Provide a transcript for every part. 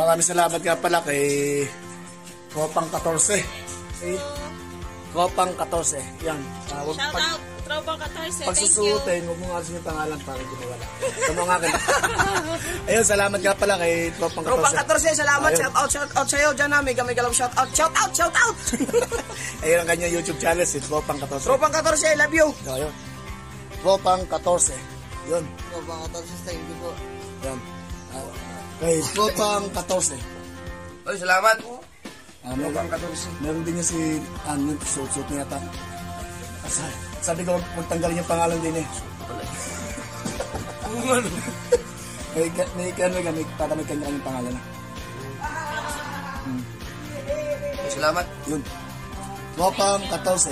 Maraming salamat nga pala kay Tropang 14. Okay? Tropang 14. Yan. Shout out, Tropang 14. Pag susuotin, huwag mo nga yung pangalan para hindi mawala. Ito mo nga akin. Ayun, salamat nga pala kay Tropang 14. Tropang 14, salamat. Shout out sa'yo dyan namin. Kami galaw shout out. Ayun ang kanyang YouTube channel, si Tropang 14. Tropang 14, love you. Ayun. Tropang 14. Yun. Tropang 14, thank you po. Yan. Kay Tropang 14. Ay, salamat. Meron din niya si yung suit niya yata. Sabi ko, huwag tanggalin yung pangalan din eh. May kanya yung pangalan. Salamat. Yun. Tropang 14.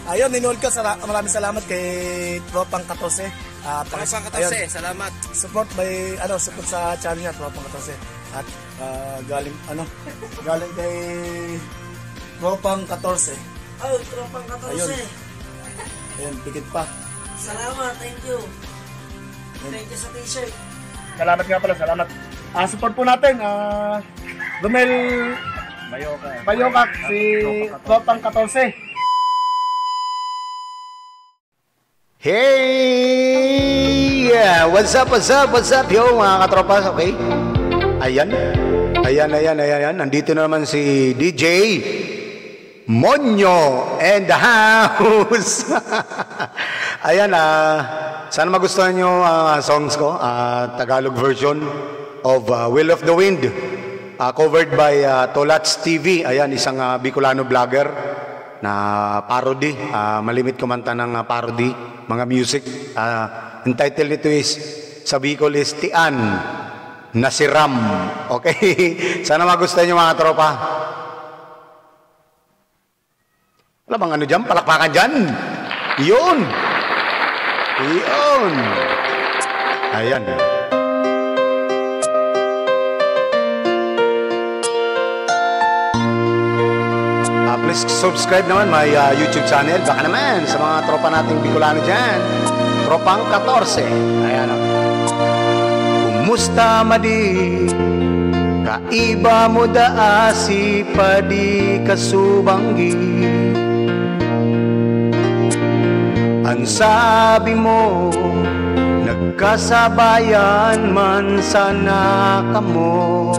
Ayun, ninood ka. Maraming salamat kay Tropang 14. Tropang 14, salamat. Support sa channel niya, Tropang 14. At galing kay Tropang 14. Oh, Tropang 14. Ayun, pikit pa. Salamat, thank you. Thank you sa t-shirt. Salamat nga pala, salamat. Support po natin, Romel Bayokak, si Tropang 14. Hey! What's up, yo mga katropas, okay? Ayan. Nandito na naman si DJ Monyo and the house. Ayan, sana magustuhan nyo songs ko. Tagalog version of Will of the Wind. Covered by Tolats TV. Ayan, isang Bicolano vlogger na parody. Malimit kumanta ng parody, mga music. Ang title nito is, sa Bicol is Tian na si Ram. Okay? Sana magustuhan nyo mga tropa. Wala bang ano dyan? Palakpakan dyan. Yun. Ayan. Please subscribe naman my YouTube channel. Baka naman sa mga tropa nating Bicolano dyan. Tropang 14. Ayan. Kumusta madi? Kaiba mo daasi padi kasubanggi. Ang sabi mo, nagkasabayan man sana kamo.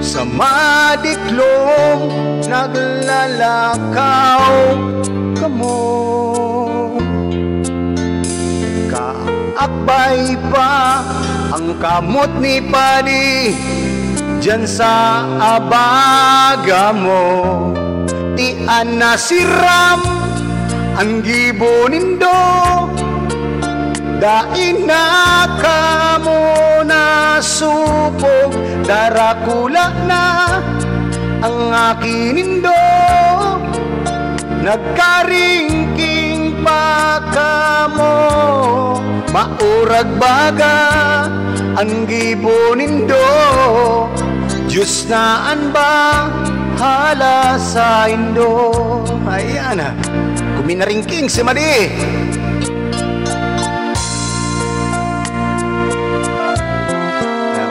Sa madiklong naglalakaw kamo. Kaakbay pa ang kamot ni Padi dyan sa abaga mo. Tian na si Ram ang gibo nindo. Dain na kamo na supog, darakula na ang akin nindo. Nagkaringking pa kamo, maurag baga ang gibo nindo. Diyos naan ba hala sa indo. Ayan, kuminaringking si Madi.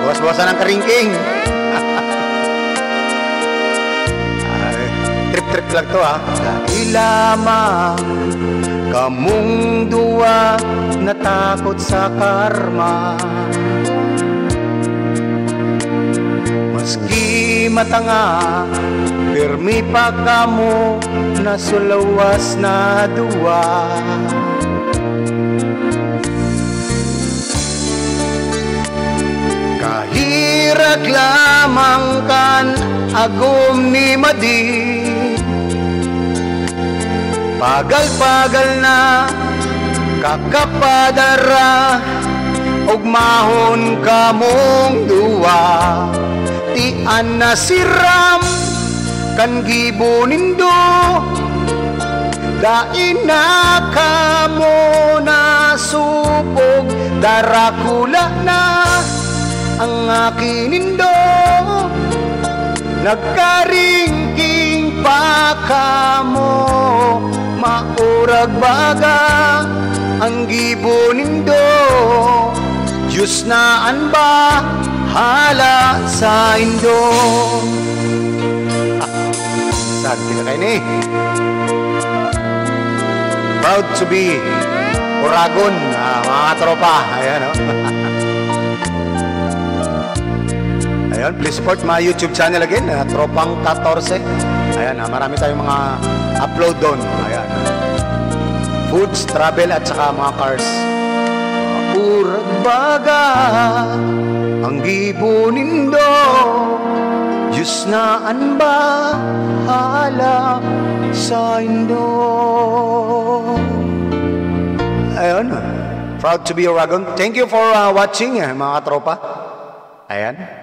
Bawas-bawasan ang karingking. Trip-trip lang to ha. Lamang kamong duwa natakot sa karma. Maski matanga, pirmi pa kamo nasulawas na duwa. Kahirag lamang kan agom ni Madi. Pagal-pagal na kakapadara, ugmahon kamong duwa. Tian na si Ram kan gibo nindo. Dain na kamo na supog, darakula na ang akin nindo. Nagkaringking pa kamo, maurag baga ang gibunindo, Diyos na ang bahala sa indo. Saan kita kayo ni? Proud to be Uragon, mga tropa. Ayan, oh. Ayan, please support my YouTube channel again, Tropang 14. Ayan, marami tayong mga upload doon. Ayan. Foods, travel, at saka mga cars. Urag baga, ang gibunindo, Diyos na ang bahala sa indo. Ayun, proud to be Uragon. Thank you for watching, mga tropa. Ayan.